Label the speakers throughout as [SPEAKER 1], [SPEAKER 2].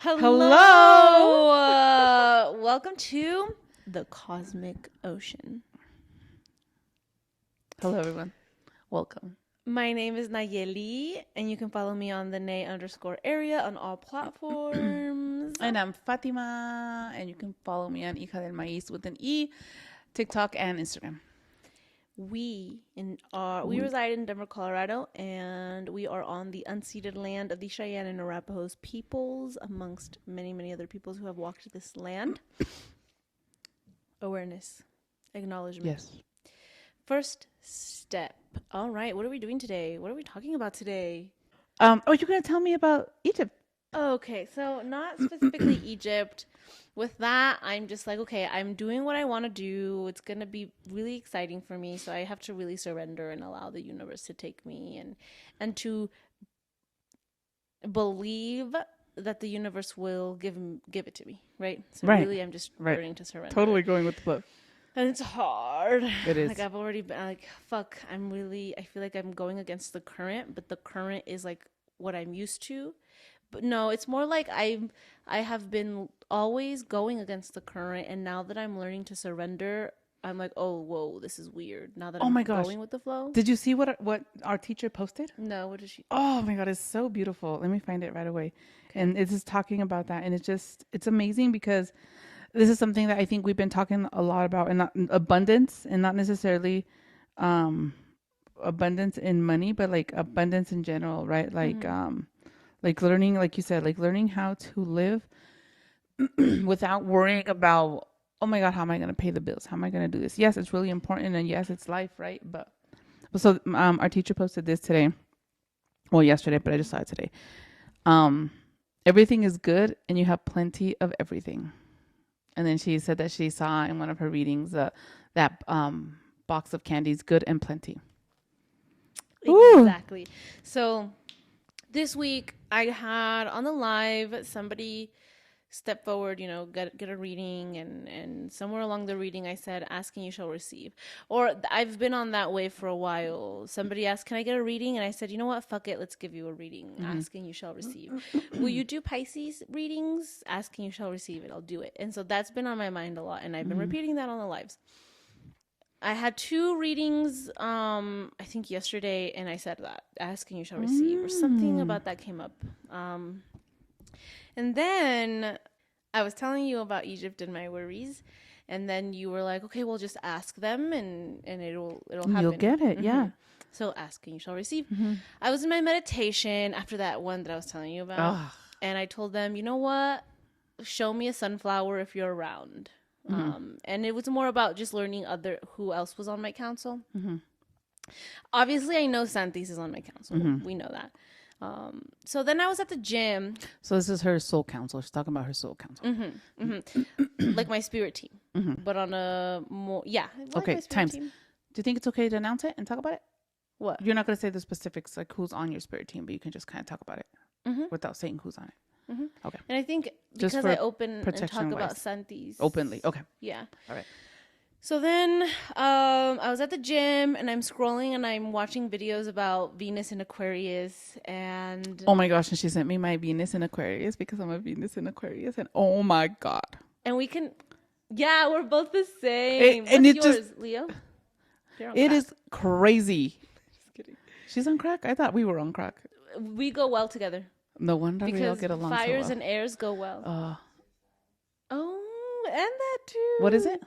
[SPEAKER 1] Hello.
[SPEAKER 2] Welcome to the Cosmic Ocean.
[SPEAKER 1] Hello, everyone. Welcome.
[SPEAKER 2] My name is Nayeli, and you can follow me on the Nay_area on all platforms.
[SPEAKER 1] And I'm Fatima, and you can follow me on Hija del Maíz with an E, TikTok and Instagram.
[SPEAKER 2] We reside in Denver, Colorado, and we are on the unceded land of the Cheyenne and Arapahoe peoples, amongst many, many other peoples who have walked this land. Awareness, acknowledgement.
[SPEAKER 1] Yes.
[SPEAKER 2] First step. All right, what are we doing today? What are we talking about today?
[SPEAKER 1] You're gonna tell me about Egypt.
[SPEAKER 2] Okay, so not specifically Egypt. With that, I'm just like, okay, I'm doing what I want to do. It's going to be really exciting for me, so I have to really surrender and allow the universe to take me and to believe that the universe will give it to me, right? So
[SPEAKER 1] Right.
[SPEAKER 2] really I'm just learning to surrender.
[SPEAKER 1] Totally going with the flow.
[SPEAKER 2] And it's hard.
[SPEAKER 1] It is.
[SPEAKER 2] Like I've already been like, fuck, I feel like I'm going against the current, but the current is like what I'm used to. But no, it's more like I have been always going against the current, and now that I'm learning to surrender, I'm like, oh, whoa, this is weird. Now that I'm going with the flow.
[SPEAKER 1] Did you see what our teacher posted?
[SPEAKER 2] No, what did she?
[SPEAKER 1] Oh my God, it's so beautiful. Let me find it right away. Okay. And it's just talking about that, and it's amazing because this is something that I think we've been talking a lot about, and not abundance, and not necessarily abundance in money, but like abundance in general, right? Like like learning, like you said, like learning how to live without worrying about, oh my God, how am I going to pay the bills? How am I going to do this? Yes, it's really important, and yes, it's life, right? But so our teacher posted this today, well, yesterday, but I just saw it today. Everything is good, and you have plenty of everything. And then she said that she saw in one of her readings that box of candies, good and plenty.
[SPEAKER 2] Exactly. Ooh. So this week I had on the live somebody step forward, get a reading, and somewhere along the reading I said, ask and you shall receive. Or I've been on that way for a while. Somebody asked, can I get a reading? And I said, you know what, fuck it, let's give you a reading. Ask and you shall receive. Will you do Pisces readings? Ask and you shall receive it. I'll do it. And so that's been on my mind a lot, and I've been repeating that on the lives. I had 2 readings, I think yesterday, and I said that, ask and you shall receive, or something about that came up. And then I was telling you about Egypt and my worries, and then you were like, okay, well, just ask them, and it'll happen.
[SPEAKER 1] You'll get it, yeah.
[SPEAKER 2] So ask and you shall receive. I was in my meditation after that one that I was telling you about, and I told them, you know what? Show me a sunflower if you're around. And it was more about just learning who else was on my council. Obviously, I know Santis is on my council. We know that. So then I was at the gym.
[SPEAKER 1] So this is her soul council. She's talking about her soul council.
[SPEAKER 2] Like my spirit team. But on a more,
[SPEAKER 1] okay, times. Team. Do you think it's okay to announce it and talk about it?
[SPEAKER 2] What?
[SPEAKER 1] You're not going to say the specifics, like who's on your spirit team, but you can just kind of talk about it without saying who's on it. Okay.
[SPEAKER 2] And I think because I open and talk about Santis
[SPEAKER 1] openly. Okay.
[SPEAKER 2] Yeah.
[SPEAKER 1] All right.
[SPEAKER 2] So then I was at the gym, and I'm scrolling, and I'm watching videos about Venus in Aquarius, and
[SPEAKER 1] oh my gosh, and she sent me my Venus in Aquarius because I'm a Venus in Aquarius, and oh my God.
[SPEAKER 2] And we can, we're both the same.
[SPEAKER 1] And
[SPEAKER 2] what's yours, just, Leo?
[SPEAKER 1] It is crazy. Just kidding. She's on crack? I thought we were on crack.
[SPEAKER 2] We go well together.
[SPEAKER 1] No wonder we all get along
[SPEAKER 2] fires
[SPEAKER 1] so well.
[SPEAKER 2] And airs go well. Oh, and that too.
[SPEAKER 1] What is it?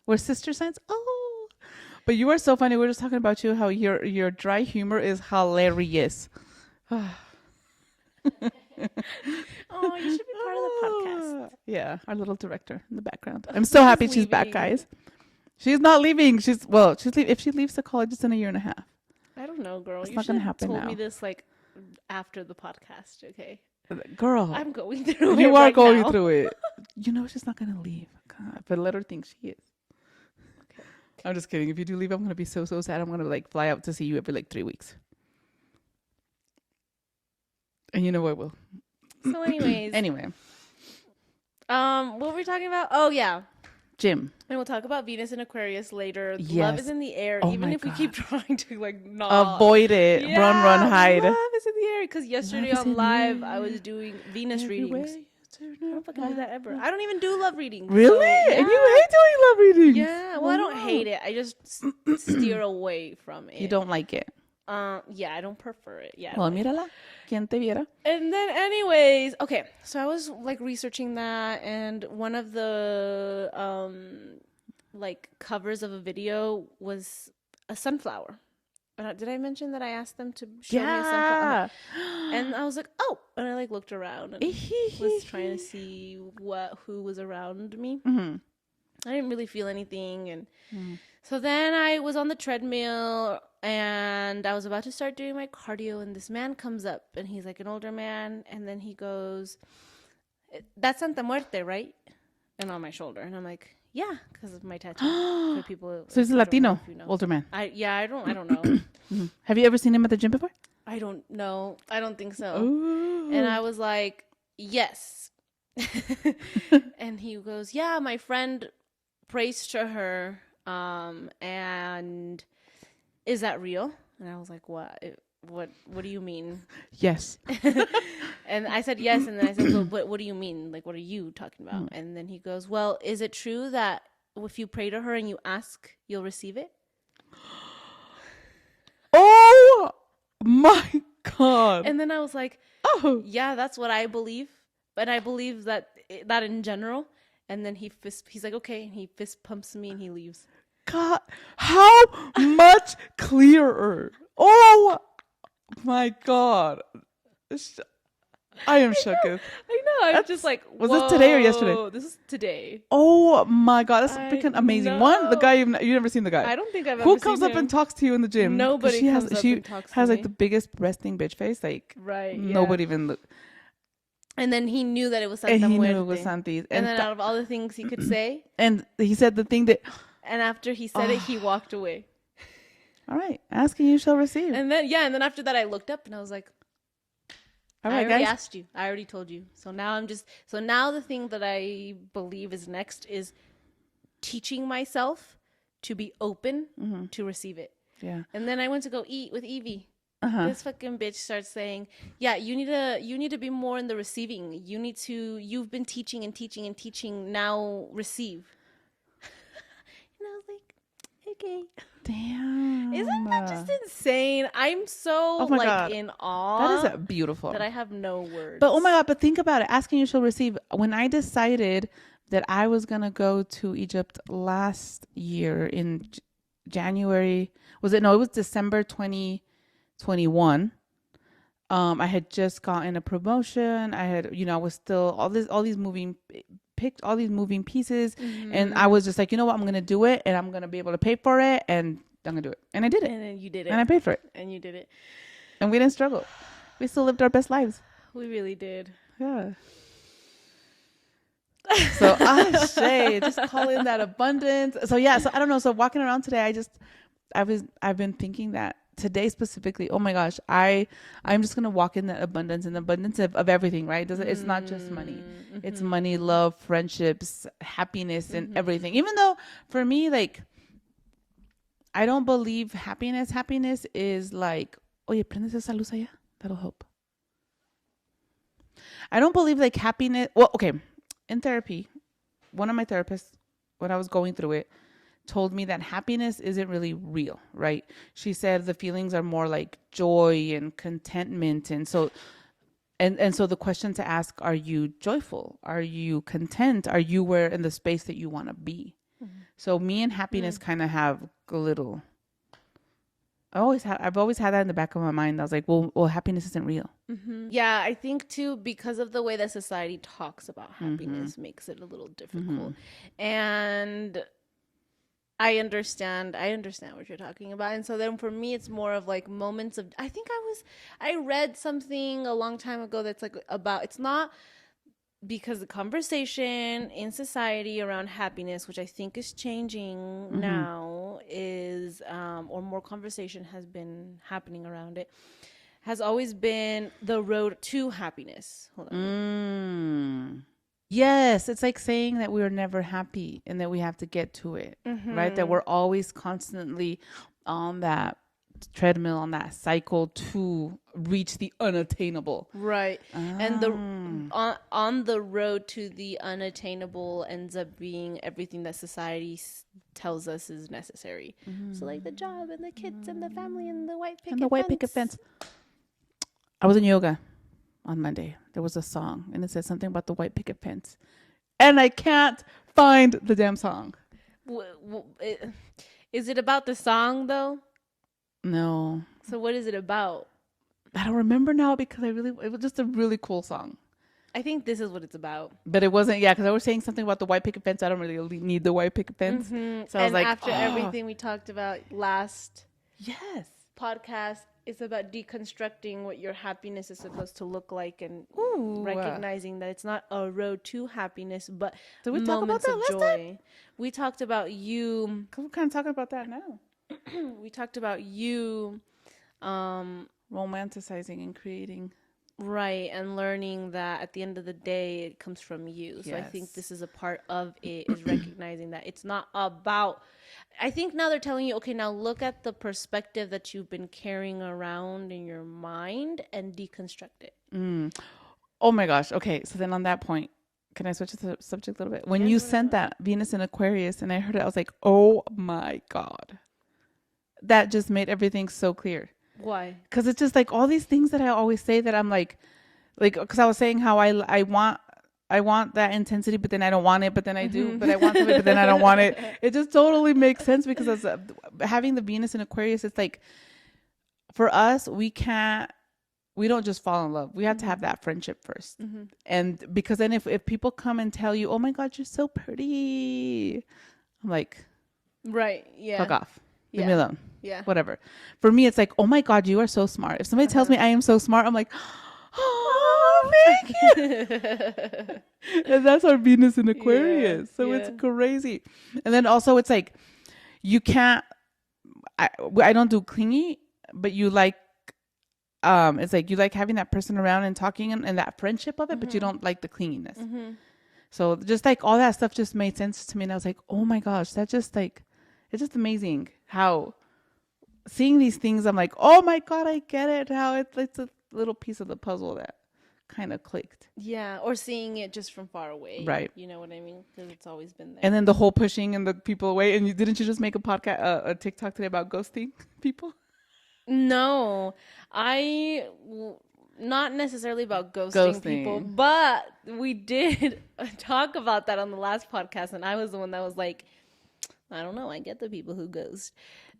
[SPEAKER 1] We're sister signs? Oh. But you are so funny. We were just talking about you, how your dry humor is hilarious.
[SPEAKER 2] Oh, you should be part of the podcast.
[SPEAKER 1] Yeah, our little director in the background. I'm so happy she's back, guys. She's not leaving. She's if she leaves the college, it's in a year and a half.
[SPEAKER 2] I don't know, girl.
[SPEAKER 1] It's not going to happen now.
[SPEAKER 2] You should have told me this like after the podcast, okay?
[SPEAKER 1] Girl,
[SPEAKER 2] I'm going through it.
[SPEAKER 1] You are
[SPEAKER 2] right
[SPEAKER 1] going
[SPEAKER 2] now.
[SPEAKER 1] through it. You know she's not going to leave. God, but let her think she is. Okay. I'm just kidding. If you do leave, I'm going to be so sad. I'm going to like fly out to see you every like 3 weeks. And you know I will.
[SPEAKER 2] So anyways.
[SPEAKER 1] Anyway.
[SPEAKER 2] What were we talking about? Oh, yeah.
[SPEAKER 1] gym.
[SPEAKER 2] And we'll talk about Venus and Aquarius later. Love
[SPEAKER 1] Yes.
[SPEAKER 2] is in the air,
[SPEAKER 1] Oh
[SPEAKER 2] even
[SPEAKER 1] my
[SPEAKER 2] if we keep
[SPEAKER 1] God.
[SPEAKER 2] trying to like not
[SPEAKER 1] Avoid it. Run, run, hide.
[SPEAKER 2] Love is in the air. Because yesterday
[SPEAKER 1] Love is
[SPEAKER 2] on
[SPEAKER 1] in the
[SPEAKER 2] live, I
[SPEAKER 1] air.
[SPEAKER 2] was doing Venus
[SPEAKER 1] Every way
[SPEAKER 2] readings.
[SPEAKER 1] you turn
[SPEAKER 2] I don't fucking do that ever.
[SPEAKER 1] around.
[SPEAKER 2] I don't even do love readings.
[SPEAKER 1] Really?
[SPEAKER 2] So,
[SPEAKER 1] And
[SPEAKER 2] yeah.
[SPEAKER 1] you hate doing love readings?
[SPEAKER 2] Yeah. Well, I don't
[SPEAKER 1] Wow.
[SPEAKER 2] hate it. I just steer away from it.
[SPEAKER 1] You don't like it.
[SPEAKER 2] Yeah, I don't prefer it. Yeah. I
[SPEAKER 1] Well,
[SPEAKER 2] don't like it.
[SPEAKER 1] mírala. ¿Quién te viera?
[SPEAKER 2] And then, anyways, okay. So I was like researching that, and one of the like covers of a video was a sunflower. Did I mention that I asked them to show me a sunflower? And I was like, oh, and I like looked around and was trying to see who was around me.
[SPEAKER 1] Mhm.
[SPEAKER 2] I didn't really feel anything, and so then I was on the treadmill and I was about to start doing my cardio, and this man comes up and he's like an older man, and then he goes, "That's Santa Muerte, right?" And on my shoulder, and I'm like, "Yeah," because of my tattoo. For people,
[SPEAKER 1] So he's a
[SPEAKER 2] I don't know
[SPEAKER 1] Latino,
[SPEAKER 2] if you know.
[SPEAKER 1] older man.
[SPEAKER 2] I don't know.
[SPEAKER 1] Mhm. Have you ever seen him at the gym before?
[SPEAKER 2] I don't know. I don't think so.
[SPEAKER 1] Ooh.
[SPEAKER 2] And I was like, yes. And he goes, yeah, my friend prays to her. And is that real? And I was like, what? What do you mean?
[SPEAKER 1] Yes.
[SPEAKER 2] And I said yes. And then I said, well, what do you mean? Like, what are you talking about? And then he goes, well, is it true that if you pray to her and you ask, you'll receive it?
[SPEAKER 1] Oh my God.
[SPEAKER 2] And then I was like,
[SPEAKER 1] Oh.
[SPEAKER 2] yeah, that's what I believe. But I believe that in general. And then he's like, okay. And he fist pumps me and he leaves.
[SPEAKER 1] God, how much clearer. Oh my God. I am shook.
[SPEAKER 2] I know. I'm just like,
[SPEAKER 1] was this today or yesterday?
[SPEAKER 2] "Whoa, this is today."
[SPEAKER 1] Oh my God, that's
[SPEAKER 2] I
[SPEAKER 1] freaking amazing. One, the
[SPEAKER 2] know.
[SPEAKER 1] guy, you've never seen the guy.
[SPEAKER 2] I don't think I've
[SPEAKER 1] Who
[SPEAKER 2] ever
[SPEAKER 1] comes
[SPEAKER 2] seen
[SPEAKER 1] up
[SPEAKER 2] him.
[SPEAKER 1] and talks to you in the gym? 'Cause
[SPEAKER 2] Nobody
[SPEAKER 1] she
[SPEAKER 2] comes up
[SPEAKER 1] she
[SPEAKER 2] and talks to
[SPEAKER 1] has like
[SPEAKER 2] me.
[SPEAKER 1] the biggest resting bitch face. Like,
[SPEAKER 2] Right. Yeah.
[SPEAKER 1] nobody even look.
[SPEAKER 2] And then he knew that it was Santa
[SPEAKER 1] And he
[SPEAKER 2] Muerte.
[SPEAKER 1] knew it was Santi's.
[SPEAKER 2] And then out of all the things he could say,
[SPEAKER 1] and he said the thing that,
[SPEAKER 2] and after he said it, he walked away.
[SPEAKER 1] all right, asking you shall receive.
[SPEAKER 2] And then after that, I looked up and I was like,
[SPEAKER 1] All
[SPEAKER 2] I
[SPEAKER 1] right,
[SPEAKER 2] already
[SPEAKER 1] guys.
[SPEAKER 2] asked you. I already told you. So now now the thing that I believe is next is teaching myself to be open to receive it.
[SPEAKER 1] Yeah.
[SPEAKER 2] And then I went to go eat with Evie.
[SPEAKER 1] Uh-huh.
[SPEAKER 2] This fucking bitch starts saying, yeah, you need to be more in the receiving. You've been teaching and teaching and teaching. Now receive. And I was like, okay.
[SPEAKER 1] Damn.
[SPEAKER 2] Isn't that just insane? I'm so
[SPEAKER 1] Oh my God.
[SPEAKER 2] in awe
[SPEAKER 1] That is beautiful.
[SPEAKER 2] that I have no words.
[SPEAKER 1] But oh my God, but think about it. Asking you shall receive. When I decided that I was going to go to Egypt last year in January, it was December 2021. I had just gotten a promotion. I had, I was still all these moving pieces. And I was just like, you know what? I'm going to do it and I'm going to be able to pay for it and I'm going to do it. And I did it.
[SPEAKER 2] And then you did it.
[SPEAKER 1] And I paid for it.
[SPEAKER 2] And you did it.
[SPEAKER 1] And we didn't struggle. We still lived our best lives.
[SPEAKER 2] We really did.
[SPEAKER 1] Yeah. So Ashe, just call in that abundance. So yeah, so I don't know. So walking around today, I've been thinking that today specifically, oh my gosh, I'm just gonna walk in that abundance and abundance of everything, right? It's not just money. It's money, love, friendships, happiness, and everything. Even though for me, like, I don't believe happiness. Happiness is like, oye, prendes esa luz allá. That'll help. I don't believe like happiness. Well, okay. In therapy, one of my therapists, when I was going through it, told me that happiness isn't really real, right? She said the feelings are more like joy and contentment. And so the question to ask, are you joyful? Are you content? Are you in the space that you want to be? So me and happiness kind of have a little, I've always had that in the back of my mind. I was like, well, happiness isn't real.
[SPEAKER 2] Yeah, I think too, because of the way that society talks about happiness makes it a little difficult. And I understand what you're talking about. And so then for me, it's more of like moments of, I read something a long time ago that's like about, it's not because the conversation in society around happiness, which I think is changing now, is, or more conversation has been happening around it, has always been the road to happiness. Hold on.
[SPEAKER 1] Yes, it's like saying that we are never happy and that we have to get to it, right? That we're always constantly on that treadmill, on that cycle to reach the unattainable.
[SPEAKER 2] Right. And the
[SPEAKER 1] Ah.
[SPEAKER 2] on the road to the unattainable ends up being everything that society tells us is necessary. So like the job and the kids and the family and the white
[SPEAKER 1] And the
[SPEAKER 2] picket
[SPEAKER 1] white picket
[SPEAKER 2] fence.
[SPEAKER 1] fence. I was in yoga on Monday. There was a song and it said something about the white picket fence. And I can't find the damn song.
[SPEAKER 2] Is it about the song though?
[SPEAKER 1] No.
[SPEAKER 2] So what is it about?
[SPEAKER 1] I don't remember now because it was just a really cool song.
[SPEAKER 2] I think this is what it's about.
[SPEAKER 1] But it wasn't, yeah, because I was saying something about the white picket fence. I don't really need the white picket fence. So I was
[SPEAKER 2] And
[SPEAKER 1] like,
[SPEAKER 2] after
[SPEAKER 1] oh,
[SPEAKER 2] everything we talked about last
[SPEAKER 1] yes.
[SPEAKER 2] podcast, it's about deconstructing what your happiness is supposed to look like and
[SPEAKER 1] Ooh.
[SPEAKER 2] recognizing that it's not a road to happiness, but
[SPEAKER 1] Did we talk about
[SPEAKER 2] moments
[SPEAKER 1] that
[SPEAKER 2] of
[SPEAKER 1] last
[SPEAKER 2] joy.
[SPEAKER 1] time?
[SPEAKER 2] We talked about you.
[SPEAKER 1] We're kind of talking about that now.
[SPEAKER 2] We talked about you,
[SPEAKER 1] Romanticizing and creating.
[SPEAKER 2] right, and learning that at the end of the day, it comes from you. So I think
[SPEAKER 1] Yes.
[SPEAKER 2] this is a part of it, is recognizing that it's not about. I think now they're telling you, okay, now look at the perspective that you've been carrying around in your mind and deconstruct it.
[SPEAKER 1] Oh my gosh. Okay. So then on that point, can I switch the subject a little bit? When
[SPEAKER 2] Yes,
[SPEAKER 1] you
[SPEAKER 2] whatever.
[SPEAKER 1] sent that Venus in Aquarius and I heard it, I was like, oh my God. That just made everything so clear.
[SPEAKER 2] Why?
[SPEAKER 1] Because it's just like all these things that I always say that I'm like, because I was saying how I want that intensity, but then I don't want it, but then I do, but I want something, but then I don't want it. It just totally makes sense because as, having the Venus in Aquarius, it's like for us, we don't just fall in love. We have to have that friendship first. And because then if people come and tell you, oh my God, you're so pretty, I'm like,
[SPEAKER 2] Right. Yeah.
[SPEAKER 1] fuck off. Leave me
[SPEAKER 2] Yeah.
[SPEAKER 1] alone.
[SPEAKER 2] Yeah.
[SPEAKER 1] Whatever. For me, it's like, oh my God, you are so smart. If somebody tells me I am so smart, I'm like, oh, thank you. And that's our Venus in Aquarius. So
[SPEAKER 2] yeah.
[SPEAKER 1] it's crazy. And then also it's like, you can't, I don't do clingy, but you like, it's like you like having that person around and talking and that friendship of it, but you don't like the clinginess. So just like all that stuff just made sense to me. And I was like, oh my gosh, that just like, it's just amazing how seeing these things, I'm like, oh my God, I get it. How it's a little piece of the puzzle that kind of clicked.
[SPEAKER 2] Yeah. Or seeing it just from far away.
[SPEAKER 1] Right.
[SPEAKER 2] You know what I mean? Because it's always been there.
[SPEAKER 1] And then the whole pushing and the people away. And didn't you just make a podcast, a TikTok today about ghosting people?
[SPEAKER 2] No, not necessarily about ghosting people, but we did talk about that on the last podcast, and I was the one that was like, I don't know, I get the people who ghost.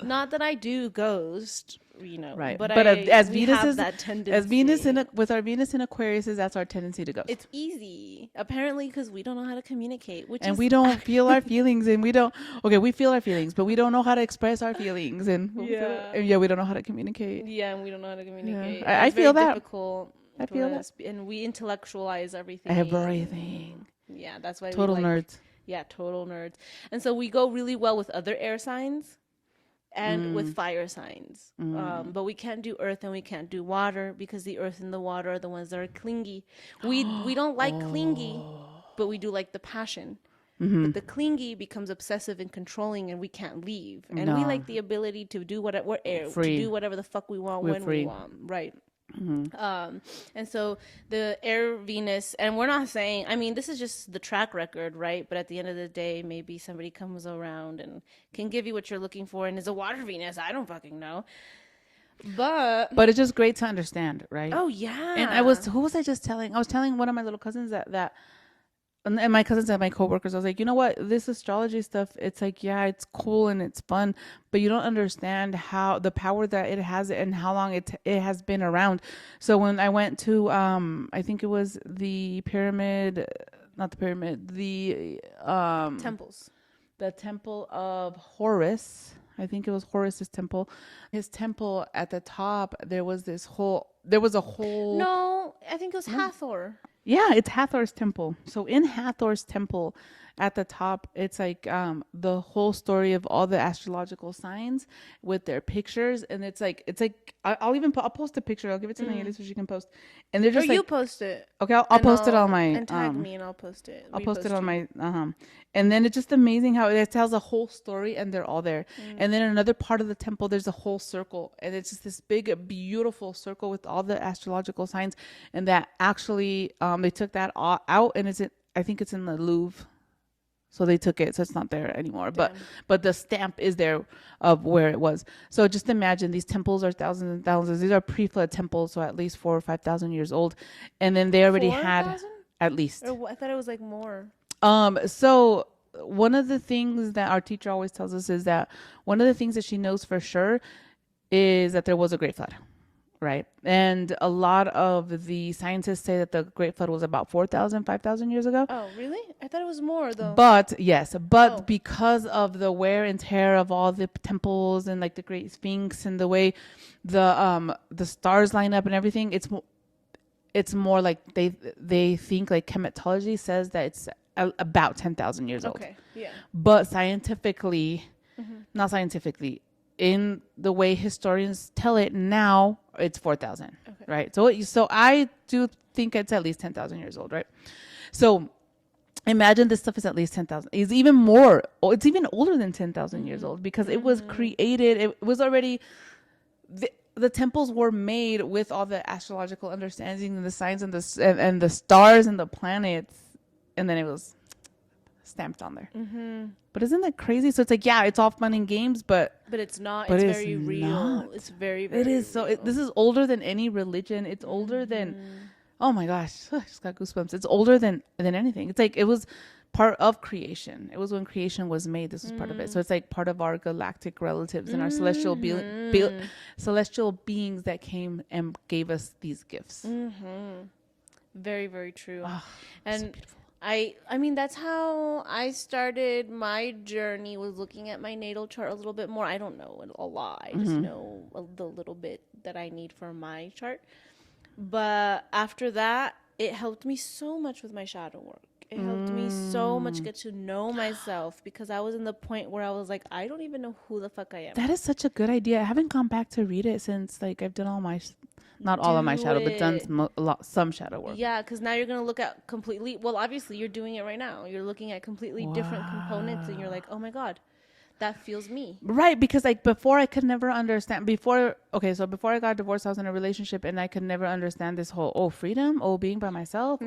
[SPEAKER 2] Not that I do ghost, you know,
[SPEAKER 1] Right.
[SPEAKER 2] but
[SPEAKER 1] as
[SPEAKER 2] we
[SPEAKER 1] Venus
[SPEAKER 2] have
[SPEAKER 1] is
[SPEAKER 2] that tendency.
[SPEAKER 1] as Venus with our Venus in Aquarius, that's our tendency to ghost.
[SPEAKER 2] It's easy, apparently, because we don't know how to communicate,
[SPEAKER 1] and we don't feel our feelings, and we feel our feelings, but we don't know how to express our feelings, and we don't know how to communicate.
[SPEAKER 2] Yeah, and we don't know how to communicate.
[SPEAKER 1] Yeah. I
[SPEAKER 2] It's
[SPEAKER 1] feel
[SPEAKER 2] very
[SPEAKER 1] that.
[SPEAKER 2] difficult
[SPEAKER 1] I feel
[SPEAKER 2] for
[SPEAKER 1] that.
[SPEAKER 2] us, and we intellectualize everything.
[SPEAKER 1] Everything.
[SPEAKER 2] Yeah, that's why
[SPEAKER 1] Total
[SPEAKER 2] we like,
[SPEAKER 1] nerds.
[SPEAKER 2] Yeah, total nerds. And so we go really well with other air signs and with fire signs. But we can't do earth and we can't do water because the earth and the water are the ones that are clingy. We don't like clingy, but we do like the passion. But the clingy becomes obsessive and controlling, and we can't leave. And we
[SPEAKER 1] No.
[SPEAKER 2] like the ability to do whatever we're air,
[SPEAKER 1] Free.
[SPEAKER 2] to do whatever the fuck we want
[SPEAKER 1] We're
[SPEAKER 2] when
[SPEAKER 1] free.
[SPEAKER 2] we want. Right. And so the air Venus, and we're not saying, I mean, this is just the track record, right? But at the end of the day, maybe somebody comes around and can give you what you're looking for and is a water Venus. I don't fucking know. But
[SPEAKER 1] it's just great to understand, right?
[SPEAKER 2] oh yeah.
[SPEAKER 1] And who was I just telling? I was telling one of my little cousins that and my cousins and my coworkers, I was like, you know what, this astrology stuff, it's like, yeah, it's cool and it's fun, but you don't understand how the power that it has and how long it has been around. So when I went to I think it was the pyramid, not the pyramid, the
[SPEAKER 2] temples.
[SPEAKER 1] the temple of Horus. I think it was Horus's temple. His temple at the top, there was a whole
[SPEAKER 2] No, I think it was Hathor.
[SPEAKER 1] Yeah, it's Hathor's temple. So in Hathor's temple, at the top, it's like the whole story of all the astrological signs with their pictures, and it's like I'll even I'll post a picture. I'll give it to Nayeli so she can post, and they're
[SPEAKER 2] Or
[SPEAKER 1] just
[SPEAKER 2] you
[SPEAKER 1] like
[SPEAKER 2] post it
[SPEAKER 1] okay, I'll
[SPEAKER 2] and
[SPEAKER 1] post it on my
[SPEAKER 2] tag me and I'll post it,
[SPEAKER 1] I'll post it
[SPEAKER 2] repost
[SPEAKER 1] on
[SPEAKER 2] you.
[SPEAKER 1] my and then it's just amazing how it tells a whole story and they're all there. And then another part of the temple, there's a whole circle, and it's just this big, beautiful circle with all the astrological signs. And that actually, they took that out, and I think it's in the Louvre. So they took it, so it's not there anymore.
[SPEAKER 2] Damn.
[SPEAKER 1] But the stamp is there of where it was. So just imagine these temples are thousands and thousands. These are pre-flood temples, so at least 4 or 5 thousand years old, and then they already had
[SPEAKER 2] 4,000?
[SPEAKER 1] at least.
[SPEAKER 2] Or I thought it was like more.
[SPEAKER 1] So one of the things that our teacher always tells us is that one of the things that she knows for sure is that there was a great flood, right? And a lot of the scientists say that the great flood was about 4,000, 5,000 years ago.
[SPEAKER 2] Oh, really? I thought it was more though.
[SPEAKER 1] But yes,
[SPEAKER 2] Oh.
[SPEAKER 1] because of the wear and tear of all the temples and like the Great Sphinx and the way the stars line up and everything, it's more like they think like chematology says that it's about 10,000 years old.
[SPEAKER 2] Okay. Yeah.
[SPEAKER 1] But scientifically, not scientifically, in the way historians tell it now, it's 4,000,
[SPEAKER 2] Okay.
[SPEAKER 1] right? So I do think it's at least 10,000 years old, right? So imagine this stuff is at least 10,000. It's even more. It's even older than 10,000 years old because it was created. It was already the temples were made with all the astrological understanding and the signs and the stars and the planets, and then it was stamped on there. But isn't that crazy? So it's like, yeah, it's all fun and games, but
[SPEAKER 2] it's not.
[SPEAKER 1] But
[SPEAKER 2] It's
[SPEAKER 1] it's
[SPEAKER 2] very real.
[SPEAKER 1] not.
[SPEAKER 2] It's very, very
[SPEAKER 1] it is so.
[SPEAKER 2] real.
[SPEAKER 1] This is older than any religion. It's older than. Oh my gosh, I just got goosebumps. It's older than anything. It's like it was part of creation. It was when creation was made. This was part of it. So it's like part of our galactic relatives and our celestial beings that came and gave us these gifts.
[SPEAKER 2] Very, very true.
[SPEAKER 1] Oh,
[SPEAKER 2] And
[SPEAKER 1] so beautiful.
[SPEAKER 2] I mean that's how I started my journey, was looking at my natal chart a little bit more. I don't know a lot. I just know the little bit that I need for my chart. But after that, it helped me so much with my shadow work. It helped me so much get to know myself, because I was in the point where I was like, I don't even know who the fuck I am.
[SPEAKER 1] That is such a good idea. I haven't gone back to read it since like I've done all my, not all of my
[SPEAKER 2] Do
[SPEAKER 1] shadow, but done
[SPEAKER 2] it.
[SPEAKER 1] some shadow work.
[SPEAKER 2] Yeah, because now you're going to look at completely, well, obviously you're doing it right now. You're looking at completely different components and you're like, oh my God, that feels me.
[SPEAKER 1] Right, because like before I could never understand before I got divorced, I was in a relationship and I could never understand this whole freedom, being by myself.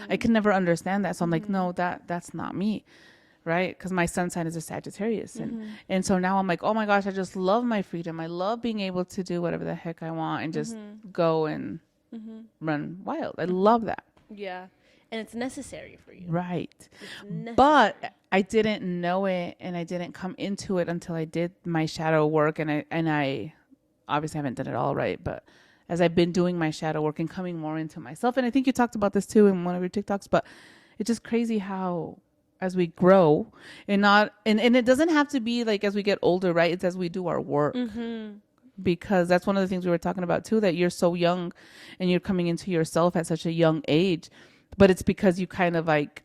[SPEAKER 1] I could never understand that. So I'm like, no, that's not me. Right? Because my sun sign is a Sagittarius. And so now I'm like, oh my gosh, I just love my freedom. I love being able to do whatever the heck I want and just go and run wild. I love that.
[SPEAKER 2] Yeah. And it's necessary for you.
[SPEAKER 1] Right.
[SPEAKER 2] It's necessary.
[SPEAKER 1] But I didn't know it and I didn't come into it until I did my shadow work, and I obviously haven't done it all right, but as I've been doing my shadow work and coming more into myself, and I think you talked about this too in one of your TikToks, but it's just crazy how as we grow and it doesn't have to be like as we get older, right? It's as we do our work. Because that's one of the things we were talking about too, that you're so young and you're coming into yourself at such a young age, but it's because you kind of like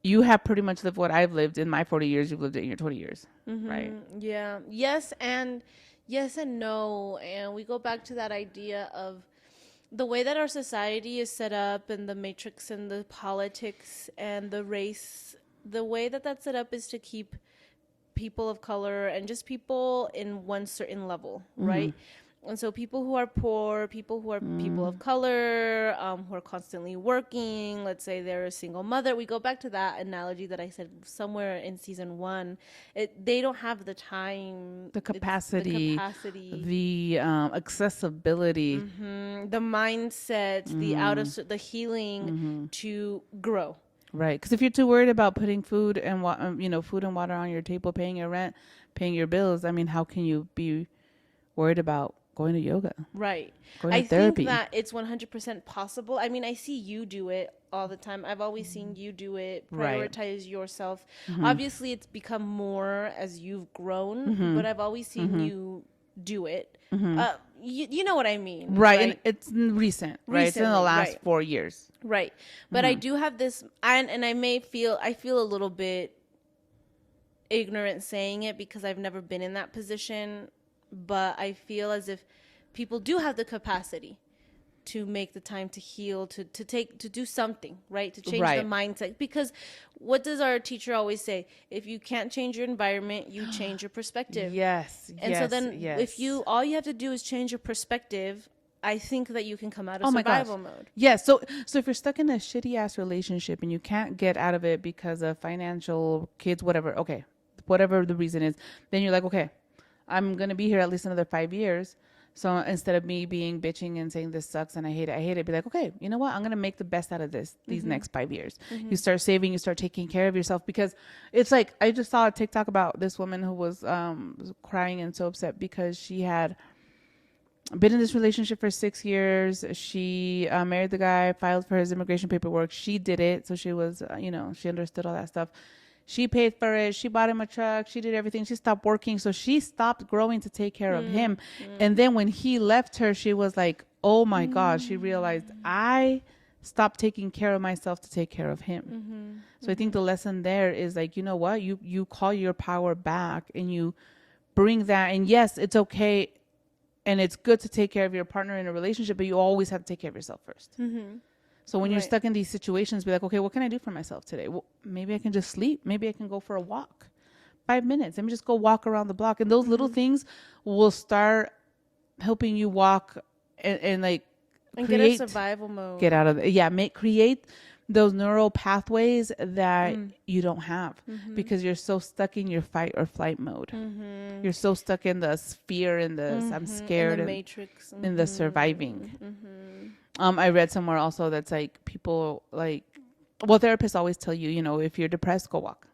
[SPEAKER 1] you have pretty much lived what I've lived in my 40 years. You've lived it in your 20 years, right?
[SPEAKER 2] Yeah. Yes and no. And we go back to that idea of the way that our society is set up, and the matrix and the politics and the race. The way that that's set up is to keep people of color and just people in one certain level, right? And so people who are poor, people who are people of color, who are constantly working, let's say they're a single mother. We go back to that analogy that I said somewhere in season 1. They don't have the time,
[SPEAKER 1] The capacity, the accessibility,
[SPEAKER 2] the mindset, the healing to grow.
[SPEAKER 1] right? Because if you're too worried about putting food and food and water on your table, paying your rent, paying your bills, I mean, how can you be worried about going to yoga?
[SPEAKER 2] Right.
[SPEAKER 1] Going to
[SPEAKER 2] I
[SPEAKER 1] therapy?
[SPEAKER 2] think that it's 100% possible. I mean, I see you do it all the time. I've always seen you do it.
[SPEAKER 1] Right.
[SPEAKER 2] Prioritize yourself. Obviously, it's become more as you've grown, but I've always seen you do it. you know what I mean,
[SPEAKER 1] Right. And it's recent, right? It's in the
[SPEAKER 2] Recently,
[SPEAKER 1] last
[SPEAKER 2] right.
[SPEAKER 1] 4 years.
[SPEAKER 2] Right. But I do have this, and I feel a little bit ignorant saying it because I've never been in that position, but I feel as if people do have the capacity to make the time to heal, to do something, right? To change the
[SPEAKER 1] Right.
[SPEAKER 2] mindset. Because what does our teacher always say? If you can't change your environment, you change your perspective.
[SPEAKER 1] Yes.
[SPEAKER 2] And so
[SPEAKER 1] Yes.
[SPEAKER 2] then
[SPEAKER 1] Yes.
[SPEAKER 2] if you all you have to do is change your perspective, I think that you can come out of
[SPEAKER 1] Oh my gosh.
[SPEAKER 2] survival mode.
[SPEAKER 1] Yes. So if you're stuck in a shitty ass relationship and you can't get out of it because of financial, kids, whatever, okay, whatever the reason is, then you're like, okay, I'm gonna be here at least another 5 years. So instead of me being bitching and saying this sucks and I hate it, be like, okay, you know what? I'm gonna make the best out of these next 5 years. You start saving, you start taking care of yourself, because it's like I just saw a TikTok about this woman who was crying and so upset because she had been in this relationship for 6 years. She married the guy, filed for his immigration paperwork. She did it. So she was, she understood all that stuff. She paid for it. She bought him a truck. She did everything. She stopped working. So she stopped growing to take care of him. And then when he left her, she was like, oh my God. She realized I stopped taking care of myself to take care of him. So I think the lesson there is like, you know what? You call your power back and you bring that. And yes, it's okay. And it's good to take care of your partner in a relationship, but you always have to take care of yourself first. So when you're stuck in these situations, be like, okay, what can I do for myself today? Well, maybe I can just sleep. Maybe I can go for a walk. 5 minutes. Let me just go walk around the block. And those little things will start helping you walk and like
[SPEAKER 2] And
[SPEAKER 1] create,
[SPEAKER 2] get a survival mode.
[SPEAKER 1] get out of it. Yeah, create those neural pathways that you don't have because you're so stuck in your fight or flight mode. You're so stuck in the fear and the I'm scared
[SPEAKER 2] in the
[SPEAKER 1] and
[SPEAKER 2] matrix.
[SPEAKER 1] in the surviving. I read somewhere also that's like people like, well, therapists always tell you, if you're depressed, go walk.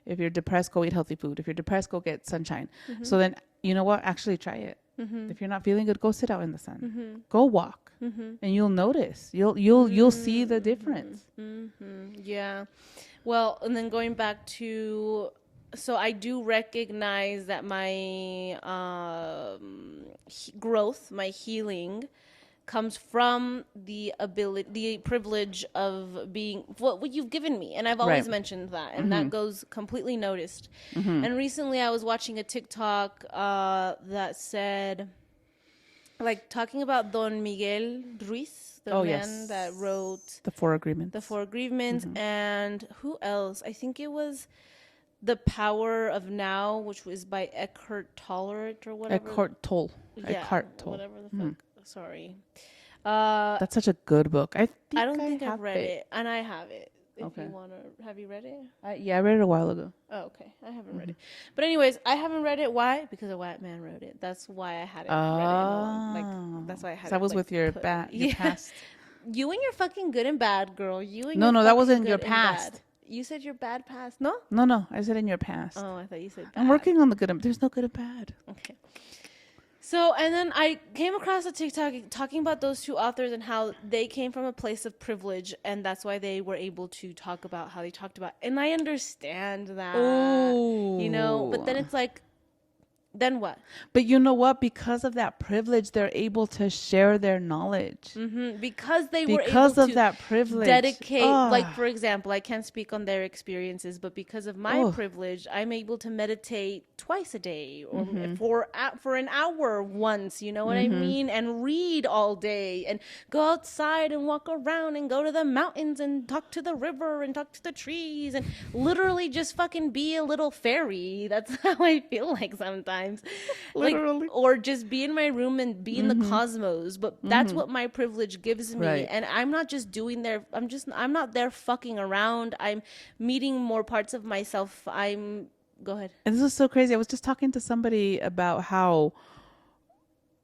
[SPEAKER 1] If you're depressed, go eat healthy food. If you're depressed, go get sunshine. So then, you know what? Actually try it. If you're not feeling good, go sit out in the sun. Go walk, and you'll notice. You'll see the difference.
[SPEAKER 2] Yeah. Well, and then going back to, so I do recognize that my growth, my healing, comes from the privilege of being what you've given me, and I've always mentioned that, and that goes completely noticed. And recently, I was watching a TikTok that said, like, talking about Don Miguel Ruiz, the man that wrote
[SPEAKER 1] The Four Agreements.
[SPEAKER 2] And who else? I think it was The Power of Now, which was by Eckhart Tolle or whatever.
[SPEAKER 1] Eckhart Tolle.
[SPEAKER 2] Yeah,
[SPEAKER 1] Eckhart Tolle.
[SPEAKER 2] whatever the fuck. Sorry.
[SPEAKER 1] That's such a good book. I
[SPEAKER 2] don't think I've read it, and I have it. If you want to, have you read it?
[SPEAKER 1] Yeah, I read it a while ago.
[SPEAKER 2] Oh, okay. I haven't read it, but anyways, I haven't read it. Why? Because a white man wrote it. That's why I hadn't read it. Like, that's why I had.
[SPEAKER 1] So that was with your
[SPEAKER 2] your
[SPEAKER 1] past.
[SPEAKER 2] You and your fucking good and bad, girl. You and
[SPEAKER 1] No, that wasn't
[SPEAKER 2] good
[SPEAKER 1] your
[SPEAKER 2] and
[SPEAKER 1] past.
[SPEAKER 2] bad. You said your bad past. No.
[SPEAKER 1] No. I said in your past.
[SPEAKER 2] Oh, I thought you said.
[SPEAKER 1] I'm working on the good. There's no good and bad.
[SPEAKER 2] Okay. So, and then I came across a TikTok talking about those two authors and how they came from a place of privilege, and that's why they were able to talk about how they talked about. And I understand that, but then it's like, then what?
[SPEAKER 1] But you know what? Because of that privilege, they're able to share their knowledge.
[SPEAKER 2] Because they were able
[SPEAKER 1] of
[SPEAKER 2] to
[SPEAKER 1] that privilege,
[SPEAKER 2] dedicate. Like, for example, I can't speak on their experiences, but because of my privilege, I'm able to meditate twice a day or for an hour once. You know what I mean? And read all day and go outside and walk around and go to the mountains and talk to the river and talk to the trees and literally just fucking be a little fairy. That's how I feel like sometimes.
[SPEAKER 1] Literally.
[SPEAKER 2] Like, or just be in my room and be in the cosmos. But that's what my privilege gives me.
[SPEAKER 1] Right.
[SPEAKER 2] And I'm not just doing there. I'm not there fucking around. I'm meeting more parts of myself. Go ahead.
[SPEAKER 1] And this is so crazy. I was just talking to somebody about how,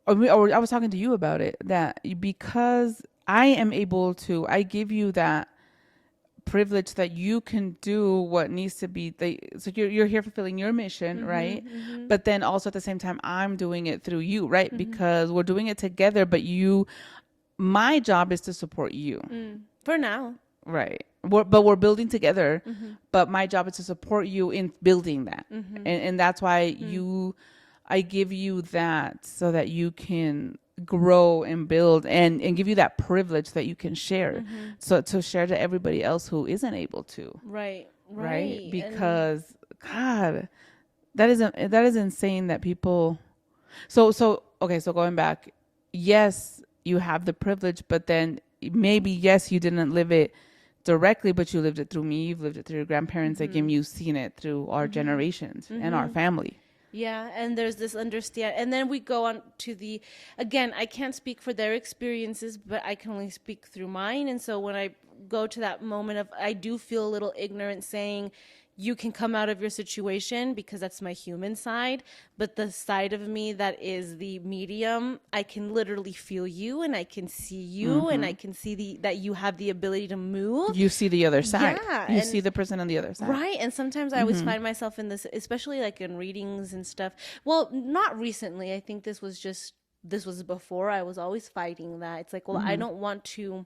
[SPEAKER 1] or I was talking to you about it, that because I am able to, I give you that privilege that you can do what needs to be. So you're here fulfilling your mission, right? But then also at the same time, I'm doing it through you, right? Because we're doing it together, but my job is to support you.
[SPEAKER 2] For now.
[SPEAKER 1] Right. But we're building together, but my job is to support you in building that. And that's why you I give you that so that you can grow and build and give you that privilege that you can share. So to share to everybody else who isn't able to.
[SPEAKER 2] Right.
[SPEAKER 1] Right?
[SPEAKER 2] Right.
[SPEAKER 1] Because God, that is insane that people so okay, so going back, yes, you have the privilege, but then maybe yes, you didn't live it directly, but you lived it through me, you've lived it through your grandparents, like and you've seen it through our generations and our family.
[SPEAKER 2] Yeah, and there's this understand, and then we go on to the, again, I can't speak for their experiences, but I can only speak through mine. And so when I go to that moment of, I do feel a little ignorant saying, you can come out of your situation, because that's my human side. But the side of me that is the medium, I can literally feel you, and I can see you, and I can see that you have the ability to move.
[SPEAKER 1] You see the other side.
[SPEAKER 2] Yeah,
[SPEAKER 1] You
[SPEAKER 2] and
[SPEAKER 1] see the person on the other side.
[SPEAKER 2] right. And sometimes I always find myself in this, especially like in readings and stuff. Well, not recently. I think this was before. I was always fighting that. It's like, well, I don't want to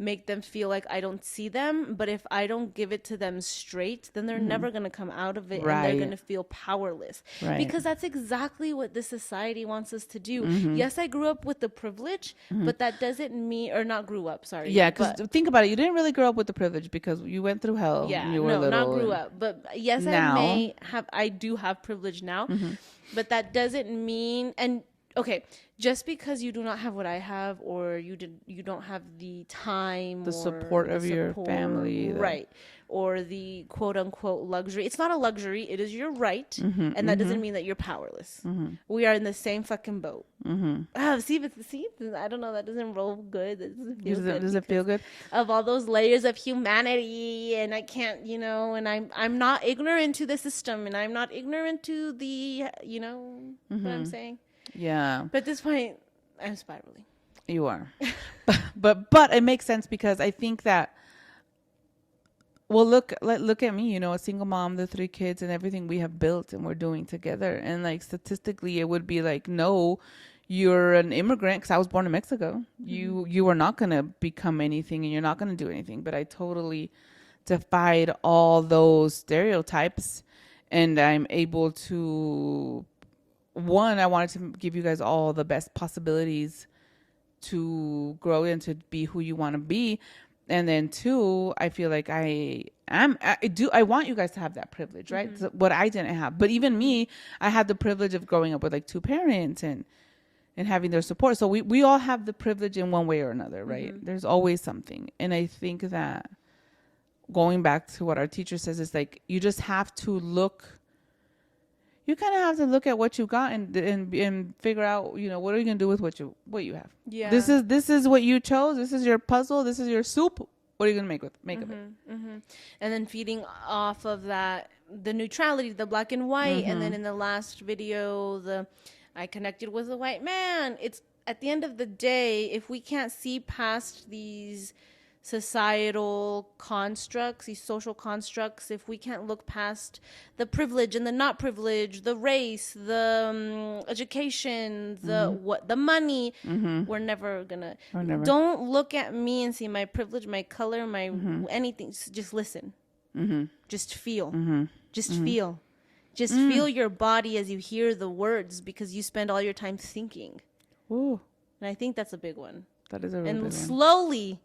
[SPEAKER 2] make them feel like I don't see them, but if I don't give it to them straight, then they're never going to come out of it, and they're
[SPEAKER 1] Right.
[SPEAKER 2] going to feel powerless.
[SPEAKER 1] Right.
[SPEAKER 2] Because that's exactly what this society wants us to do. Yes, I grew up with the privilege, but that doesn't mean, or not grew up, sorry.
[SPEAKER 1] Yeah, because
[SPEAKER 2] but-
[SPEAKER 1] think about it. You didn't really grow up with the privilege because you went through hell.
[SPEAKER 2] yeah,
[SPEAKER 1] when you were
[SPEAKER 2] no,
[SPEAKER 1] little
[SPEAKER 2] not grew
[SPEAKER 1] and-
[SPEAKER 2] up, but yes,
[SPEAKER 1] Now.
[SPEAKER 2] I do have privilege now, but that doesn't mean, and okay, just because you do not have what I have, or you don't have the time,
[SPEAKER 1] The
[SPEAKER 2] or
[SPEAKER 1] support
[SPEAKER 2] the
[SPEAKER 1] of your
[SPEAKER 2] support,
[SPEAKER 1] family,
[SPEAKER 2] right, or the quote unquote luxury. It's not a luxury, it is your right, and that doesn't mean that you're powerless. We are in the same fucking boat. See, I don't know, that doesn't roll good. That doesn't feel good.
[SPEAKER 1] Does it feel good?
[SPEAKER 2] Of all those layers of humanity, and I can't, and I'm not ignorant to the system, and I'm not ignorant to the, what I'm saying.
[SPEAKER 1] Yeah,
[SPEAKER 2] But at this point, I'm spiraling.
[SPEAKER 1] you are. but it makes sense because I think that. Well, look at me. A single mom, the 3 kids, and everything we have built and we're doing together. And like statistically, it would be like, no, you're an immigrant because I was born in Mexico. You are not gonna become anything, and you're not gonna do anything. But I totally defied all those stereotypes, and I'm able to. One, I wanted to give you guys all the best possibilities to grow and to be who you want to be. And then 2, I feel like I want you guys to have that privilege, right? So what I didn't have. But even me, I had the privilege of growing up with like 2 parents and having their support. So we all have the privilege in one way or another, right? There's always something. And I think that going back to what our teacher says is like, you just have to look. You kind of have to look at what you got and figure out, what are you gonna do with what you have.
[SPEAKER 2] Yeah.
[SPEAKER 1] This is what you chose. This is your puzzle. This is your soup. What are you gonna make of it?
[SPEAKER 2] And then feeding off of that, the neutrality, the black and white, and then in the last video, I connected with a white man. It's at the end of the day, if we can't see past these societal constructs, these social constructs, if we can't look past the privilege and the not privilege, the race, the education, the money, we're never gonna. Don't look at me and see my privilege, my color, my anything. Just listen. Just feel. Just feel. Just feel your body as you hear the words, because you spend all your time thinking.
[SPEAKER 1] Ooh,
[SPEAKER 2] And I think that's a big one.
[SPEAKER 1] that is a really
[SPEAKER 2] And
[SPEAKER 1] big one.
[SPEAKER 2] slowly,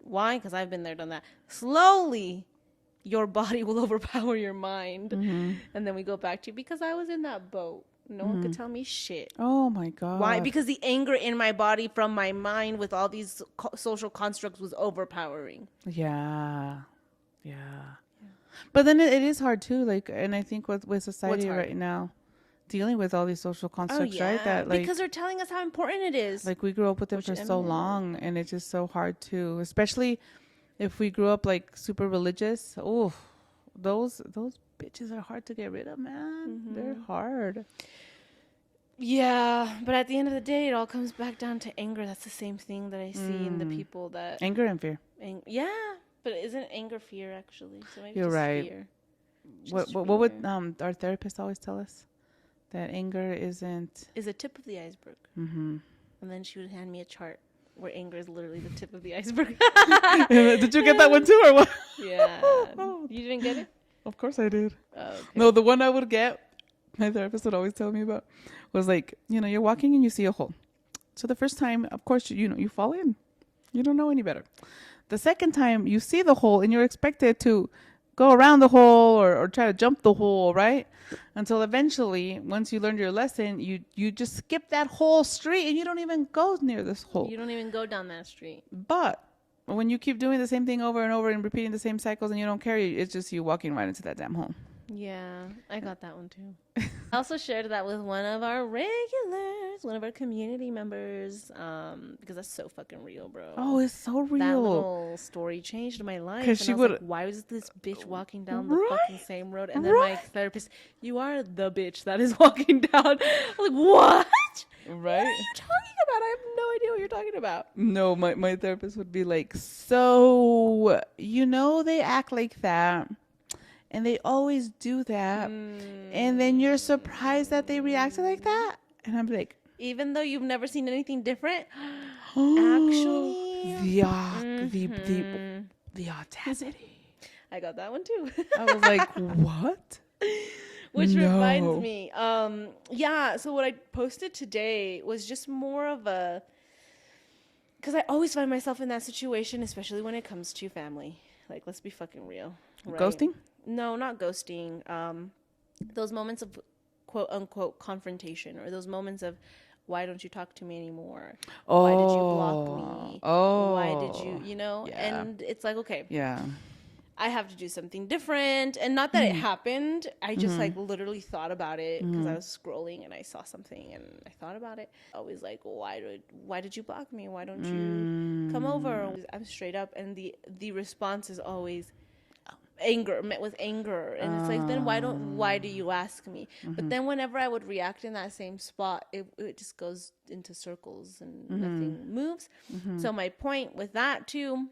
[SPEAKER 2] why? Because I've been there, done that. Slowly, your body will overpower your mind. And then we go back to, because I was in that boat. No one could tell me shit.
[SPEAKER 1] Oh my God.
[SPEAKER 2] Why? Because the anger in my body from my mind with all these social constructs was overpowering.
[SPEAKER 1] Yeah. But then it is hard too. Like, and I think with society
[SPEAKER 2] hard?
[SPEAKER 1] right now, dealing with all these social constructs, right? That
[SPEAKER 2] because they're telling us how important it is.
[SPEAKER 1] like we grew up with them for so long, and it's just so hard too. Especially if we grew up like super religious. Oh, those bitches are hard to get rid of, man. They're hard.
[SPEAKER 2] Yeah, but at the end of the day, it all comes back down to anger. That's the same thing that I see in the people that
[SPEAKER 1] Anger and fear.
[SPEAKER 2] yeah, but isn't anger fear actually? So maybe
[SPEAKER 1] You're
[SPEAKER 2] just
[SPEAKER 1] right.
[SPEAKER 2] fear.
[SPEAKER 1] What would our therapist always tell us? That anger isn't.
[SPEAKER 2] Is a tip of the iceberg. And then she would hand me a chart where anger is literally the tip of the iceberg.
[SPEAKER 1] Did you get that one too, or what?
[SPEAKER 2] Yeah. You didn't get it?
[SPEAKER 1] Of course I did.
[SPEAKER 2] Oh, okay.
[SPEAKER 1] No, the one I would get, my therapist would always tell me about was like, you're walking and you see a hole. So the first time, of course, you fall in. You don't know any better. The second time you see the hole and you're expected to go around the hole or try to jump the hole, right? Until eventually, once you learned your lesson, you just skip that whole street and you don't even go near this hole.
[SPEAKER 2] You don't even go down that street.
[SPEAKER 1] But when you keep doing the same thing over and over and repeating the same cycles and you don't care, it's just you walking right into that damn hole.
[SPEAKER 2] Yeah, I got that one too. I also shared that with one of our regulars, one of our community members, because that's so fucking real, bro.
[SPEAKER 1] Oh, it's so real.
[SPEAKER 2] That little story changed my life.
[SPEAKER 1] 'Cause
[SPEAKER 2] And
[SPEAKER 1] she
[SPEAKER 2] I was
[SPEAKER 1] would-
[SPEAKER 2] like, why was this bitch walking down the
[SPEAKER 1] Right?
[SPEAKER 2] fucking same road? And then my therapist, you are the bitch that is walking down. I'm like, what?
[SPEAKER 1] Right?
[SPEAKER 2] What are you talking about? I have no idea what you're talking about.
[SPEAKER 1] No, my therapist would be like, so, they act like that. And they always do that. And then you're surprised that they reacted like that. And I'm like,
[SPEAKER 2] Even though you've never seen anything different, actually.
[SPEAKER 1] The audacity.
[SPEAKER 2] I got that one too.
[SPEAKER 1] I was like, what?
[SPEAKER 2] Which
[SPEAKER 1] No.
[SPEAKER 2] reminds me, yeah, so what I posted today was just more of a, because I always find myself in that situation, especially when it comes to family. Like, let's be fucking real. Right?
[SPEAKER 1] Ghosting?
[SPEAKER 2] No, not ghosting. Those moments of quote unquote confrontation, or those moments of, why don't you talk to me anymore?
[SPEAKER 1] Oh.
[SPEAKER 2] Why did you block me?
[SPEAKER 1] Oh.
[SPEAKER 2] Why did you,
[SPEAKER 1] Yeah.
[SPEAKER 2] And it's like, okay,
[SPEAKER 1] Yeah.
[SPEAKER 2] I have to do something different. And not that it happened. I just like literally thought about it because I was scrolling and I saw something and I thought about it. Always like, why did you block me? Why don't you come over? I'm straight up. And the response is always anger, met with anger. And it's like, then why do you ask me? But then whenever I would react in that same spot, it just goes into circles and nothing moves. So my point with that too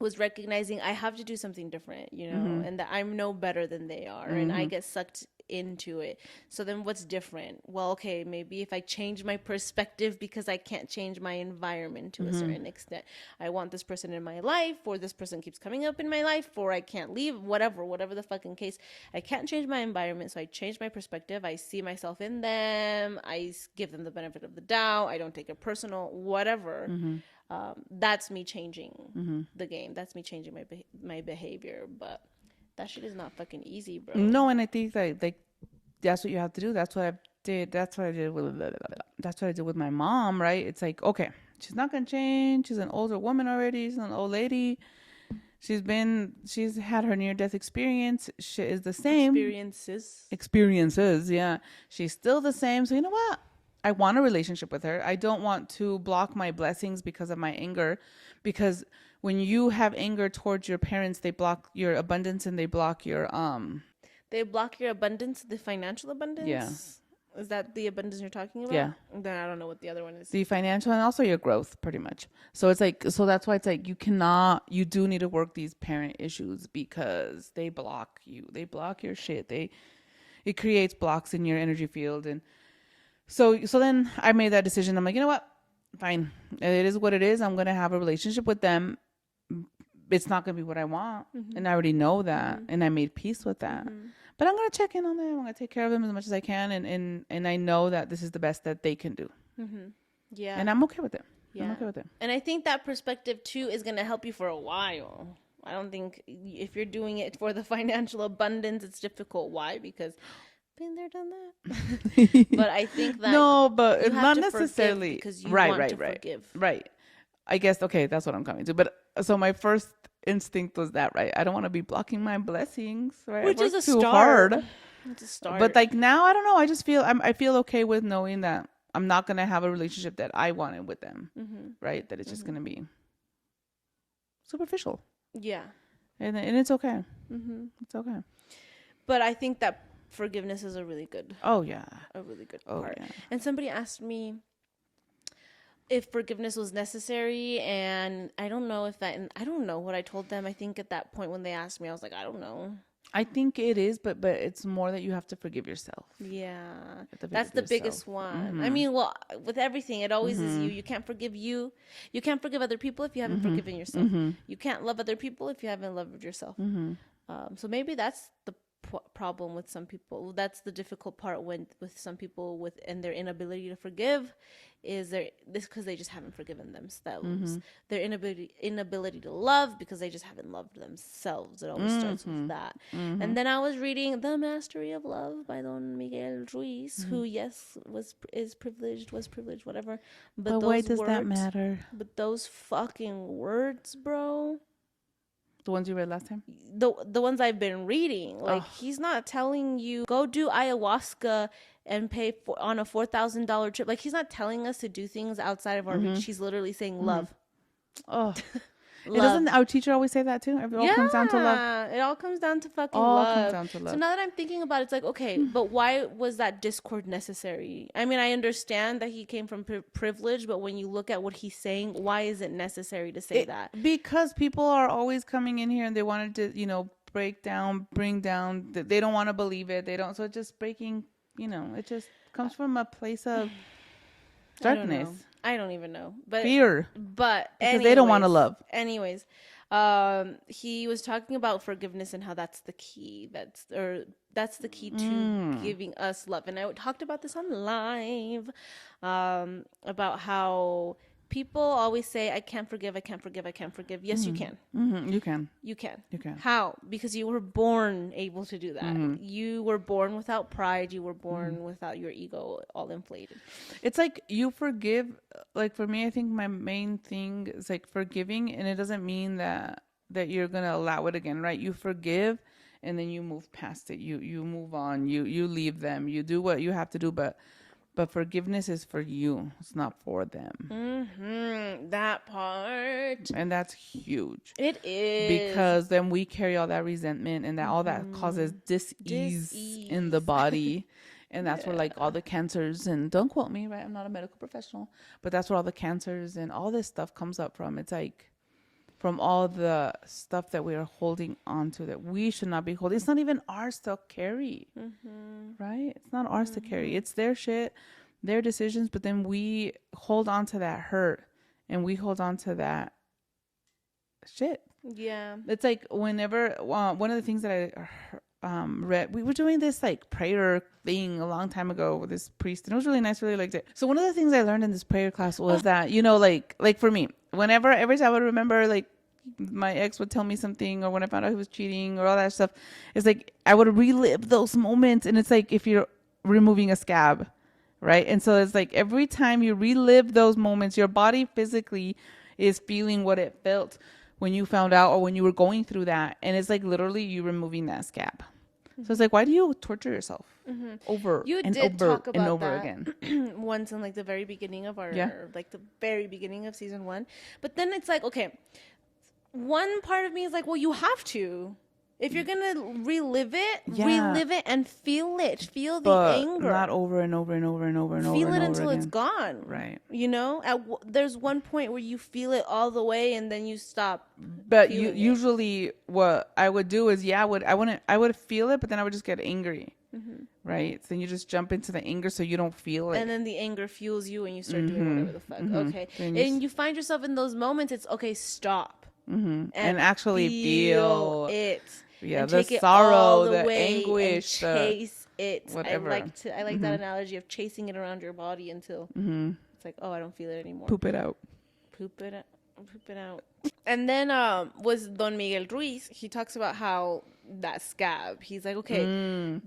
[SPEAKER 2] was recognizing I have to do something different, and that I'm no better than they are, and I get sucked into it. So then what's different? Well, okay, maybe if I change my perspective, because I can't change my environment to a certain extent. I want this person in my life, or this person keeps coming up in my life, or I can't leave, whatever the fucking case. I can't change my environment, so I change my perspective. I see myself in them. I give them the benefit of the doubt. I don't take it personal, whatever. That's me changing the game. That's me changing my behavior. But that shit is not fucking easy, bro.
[SPEAKER 1] No, and I think that like that's what you have to do. That's what I did. That's what I did with my mom, right? It's like, okay, she's not gonna change. She's an older woman already. She's an old lady. She's had her near-death experience. She is the same. Experiences, yeah. She's still the same. So you know what? I want a relationship with her. I don't want to block my blessings because of my anger. Because when you have anger towards your parents, they block your abundance and they block your
[SPEAKER 2] They block your abundance, the financial abundance?
[SPEAKER 1] Yeah.
[SPEAKER 2] Is that the abundance you're talking about?
[SPEAKER 1] Yeah.
[SPEAKER 2] Then I don't know what the other one is.
[SPEAKER 1] the financial and also your growth, pretty much. So it's like, so that's why it's like you do need to work these parent issues because they block you. They block your shit. It creates blocks in your energy field. And so then I made that decision. I'm like, you know what? Fine. It is what it is. I'm going to have a relationship with them. It's not going to be what I want. And I already know that. And I made peace with that. But I'm going to check in on them. I'm going to take care of them as much as I can. And I know that this is the best that they can do.
[SPEAKER 2] Yeah.
[SPEAKER 1] And I'm okay with it.
[SPEAKER 2] Yeah.
[SPEAKER 1] I'm okay with it.
[SPEAKER 2] And I think that perspective too is going to help you for a while. I don't think if you're doing it for the financial abundance, it's difficult. Why? Because been there, done that. But I think that
[SPEAKER 1] no, but
[SPEAKER 2] you have
[SPEAKER 1] not
[SPEAKER 2] to forgive
[SPEAKER 1] necessarily
[SPEAKER 2] because you
[SPEAKER 1] right,
[SPEAKER 2] want
[SPEAKER 1] right,
[SPEAKER 2] to
[SPEAKER 1] right,
[SPEAKER 2] forgive.
[SPEAKER 1] right. I guess okay, that's what I'm coming to. But so my first instinct was that, right? I don't want to be blocking my blessings, right?
[SPEAKER 2] Which is a
[SPEAKER 1] too
[SPEAKER 2] start.
[SPEAKER 1] hard.
[SPEAKER 2] It's a start.
[SPEAKER 1] But like now, I don't know. I just feel I feel okay with knowing that I'm not gonna have a relationship that I wanted with them, right? That it's just gonna be superficial.
[SPEAKER 2] Yeah.
[SPEAKER 1] And it's okay. It's okay.
[SPEAKER 2] But I think that forgiveness is a really good
[SPEAKER 1] Oh yeah.
[SPEAKER 2] part.
[SPEAKER 1] Yeah.
[SPEAKER 2] And somebody asked me if forgiveness was necessary, and I don't know if that, and I don't know what I told them. I think at that point when they asked me, I was like, I don't know.
[SPEAKER 1] I think it is, but it's more that you have to forgive yourself.
[SPEAKER 2] Yeah,
[SPEAKER 1] to
[SPEAKER 2] that's the
[SPEAKER 1] forgive
[SPEAKER 2] biggest
[SPEAKER 1] yourself.
[SPEAKER 2] one. I mean, well, with everything, it always is you. You can't forgive you. You can't forgive other people if you haven't forgiven yourself. You can't love other people if you haven't loved yourself. So maybe that's the problem with some people. That's the difficult part when with some people with and their inability to forgive is because they just haven't forgiven themselves. Their inability to love because they just haven't loved themselves. It always starts with that. And then I was reading The Mastery of Love by Don Miguel Ruiz, who was privileged, whatever.
[SPEAKER 1] But why does that matter?
[SPEAKER 2] But those fucking words, bro.
[SPEAKER 1] The ones you read last time?
[SPEAKER 2] The ones I've been reading. Like, he's not telling you, go do ayahuasca and pay on a $4,000 trip. Like, he's not telling us to do things outside of our reach. He's literally saying love.
[SPEAKER 1] Oh. Doesn't our teacher always say that too? It all comes down to love.
[SPEAKER 2] It all comes down to fucking
[SPEAKER 1] all
[SPEAKER 2] love.
[SPEAKER 1] comes down to love.
[SPEAKER 2] So now that I'm thinking about it, it's like, okay, but why was that discord necessary? I mean, I understand that he came from privilege, but when you look at what he's saying, why is it necessary to say that?
[SPEAKER 1] Because people are always coming in here and they wanted to, bring down. They don't want to believe it. They don't. So it's just breaking, it just comes from a place of darkness.
[SPEAKER 2] I don't even know, but
[SPEAKER 1] fear.
[SPEAKER 2] But
[SPEAKER 1] because they don't want to love.
[SPEAKER 2] Anyways, he was talking about forgiveness and how that's the key. That's the key to giving us love. And I talked about this on live, about how people always say, I can't forgive. Yes, you can.
[SPEAKER 1] You can.
[SPEAKER 2] You can.
[SPEAKER 1] You can.
[SPEAKER 2] How? Because you were born able to do that. You were born without pride. You were born without your ego all inflated.
[SPEAKER 1] It's like you forgive. Like for me, I think my main thing is like forgiving. And it doesn't mean that you're going to allow it again, right? You forgive and then you move past it. You move on. You leave them. You do what you have to do. But forgiveness is for you. It's not for them.
[SPEAKER 2] That part.
[SPEAKER 1] And that's huge.
[SPEAKER 2] It is.
[SPEAKER 1] Because then we carry all that resentment and that all that causes dis-ease in the body. And that's where like all the cancers, and don't quote me, right? I'm not a medical professional. But that's where all the cancers and all this stuff comes up from. It's like from all the stuff that we are holding on to that we should not be holding. It's not even ours to carry, right? It's not ours to carry. It's their shit, their decisions, but then we hold on to that hurt and we hold on to that shit.
[SPEAKER 2] Yeah.
[SPEAKER 1] It's like whenever, one of the things that I read, we were doing this like prayer thing a long time ago with this priest, and it was really nice, really liked it. So one of the things I learned in this prayer class was that, like for me, every time I would remember, like my ex would tell me something, or when I found out he was cheating or all that stuff, it's like I would relive those moments. And it's like if you're removing a scab, right? And so it's like every time you relive those moments, your body physically is feeling what it felt when you found out or when you were going through that. And it's like literally you removing that scab. So it's like, why do you torture yourself over and over again?
[SPEAKER 2] Once in like the very beginning of like the very beginning of season 1. But then it's like, okay, one part of me is like, well, you have to. If you're going to relive it and feel it. Feel the anger.
[SPEAKER 1] Not over and over and over and over and over.
[SPEAKER 2] Feel it until it's gone.
[SPEAKER 1] Right.
[SPEAKER 2] There's one point where you feel it all the way and then you stop.
[SPEAKER 1] But usually what I would do is, I would feel it, but then I would just get angry. Right? So then you just jump into the anger so you don't feel it.
[SPEAKER 2] And then the anger fuels you and you start doing whatever the fuck. Okay. And you find yourself in those moments, it's okay, stop.
[SPEAKER 1] And actually feel
[SPEAKER 2] it.
[SPEAKER 1] Yeah, the sorrow, the anguish,
[SPEAKER 2] chase it.
[SPEAKER 1] Whatever.
[SPEAKER 2] I like that analogy of chasing it around your body until it's like, oh, I don't feel it anymore.
[SPEAKER 1] Poop it out.
[SPEAKER 2] And then was Don Miguel Ruiz. He talks about how that scab. He's like, okay,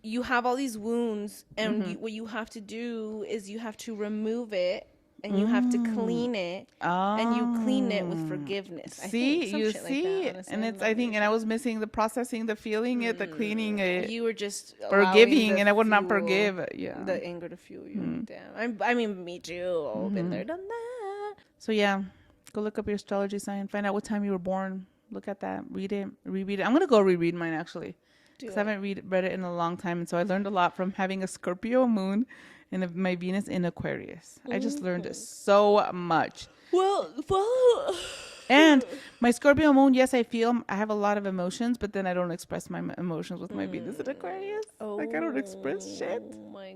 [SPEAKER 2] you have all these wounds, and what you have to do is you have to remove it. And you have to clean it, and you clean it with forgiveness.
[SPEAKER 1] And it's, I think, and I was missing the processing, the feeling it, the cleaning it.
[SPEAKER 2] You were just
[SPEAKER 1] forgiving, and I would not forgive. Yeah,
[SPEAKER 2] the anger to fuel you. Damn, I mean, me too. I've been there, done that.
[SPEAKER 1] So yeah, go look up your astrology sign. Find out what time you were born. Look at that. Read it. Reread it. I'm gonna go reread mine actually, because I haven't read it in a long time, and so I learned a lot from having a Scorpio moon. And my Venus in Aquarius. I just learned so much.
[SPEAKER 2] Well,
[SPEAKER 1] and my Scorpio moon, yes, I have a lot of emotions, but then I don't express my emotions with my Venus in Aquarius. Like I don't express shit.
[SPEAKER 2] Oh my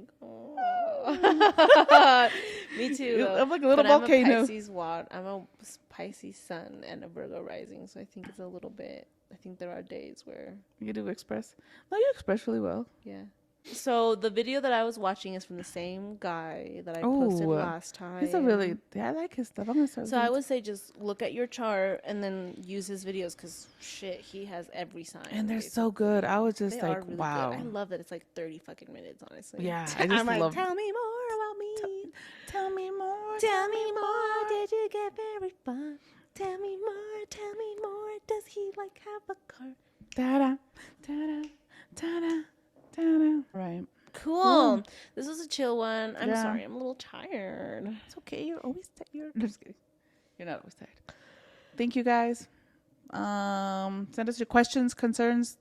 [SPEAKER 2] god. Me too.
[SPEAKER 1] I'm like a little volcano.
[SPEAKER 2] I'm a Pisces sun and a Virgo rising, so I think it's a little bit. I think there are days where,
[SPEAKER 1] You do express. No, you express really well.
[SPEAKER 2] yeah. So the video that I was watching is from the same guy that I posted
[SPEAKER 1] Oh,
[SPEAKER 2] last time.
[SPEAKER 1] he's a really. Yeah, I like his stuff. I'm gonna start.
[SPEAKER 2] So I would say just look at your chart and then use his videos because shit, he has every sign.
[SPEAKER 1] And they're so good. I was just
[SPEAKER 2] They
[SPEAKER 1] like,
[SPEAKER 2] are really
[SPEAKER 1] wow.
[SPEAKER 2] good. I love that it's like 30 fucking minutes, honestly.
[SPEAKER 1] Yeah, I just
[SPEAKER 2] I'm like,
[SPEAKER 1] love.
[SPEAKER 2] tell me more about me.
[SPEAKER 1] Tell me more.
[SPEAKER 2] Tell me more. Did you get very fun? Tell me more. Tell me more. Does he like have a car?
[SPEAKER 1] Da da da da da. Right.
[SPEAKER 2] Cool. This was a chill one. I'm
[SPEAKER 1] Yeah.
[SPEAKER 2] sorry. I'm a little tired.
[SPEAKER 1] It's okay. You're always tired. I'm just kidding. You're not always tired. Thank you guys. Send us your questions, concerns.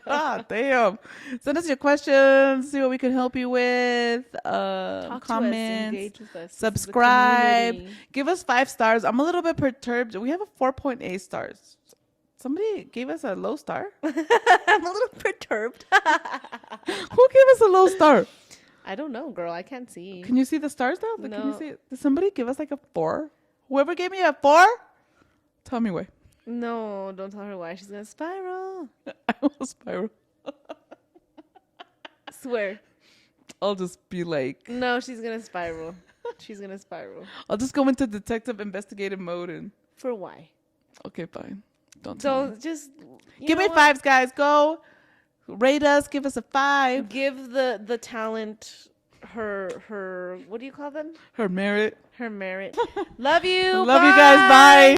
[SPEAKER 1] God damn. Send us your questions. See what we can help you with.
[SPEAKER 2] Talk
[SPEAKER 1] Comments.
[SPEAKER 2] to us. Engage with us. This is a
[SPEAKER 1] Subscribe.
[SPEAKER 2] community.
[SPEAKER 1] Give us 5 stars. I'm a little bit perturbed. We have a 4.8 stars. Somebody gave us a low star.
[SPEAKER 2] I'm a little perturbed.
[SPEAKER 1] Who gave us a low star?
[SPEAKER 2] I don't know, girl. I can't see.
[SPEAKER 1] Can you see the stars now? Can you
[SPEAKER 2] No.
[SPEAKER 1] see it? Did somebody give us like a 4? Whoever gave me a 4, tell me why.
[SPEAKER 2] No, don't tell her why. She's gonna spiral.
[SPEAKER 1] I will spiral.
[SPEAKER 2] Swear.
[SPEAKER 1] I'll just be like,
[SPEAKER 2] No, she's gonna spiral. She's gonna spiral.
[SPEAKER 1] I'll just go into detective investigative mode and
[SPEAKER 2] For why?
[SPEAKER 1] okay, fine. Don't tell me.
[SPEAKER 2] So just
[SPEAKER 1] Give me 5s, guys. Go rate us. Give us a 5.
[SPEAKER 2] Give the talent her what do you call them?
[SPEAKER 1] Her merit.
[SPEAKER 2] Her merit. Love you.
[SPEAKER 1] Love you guys. Bye.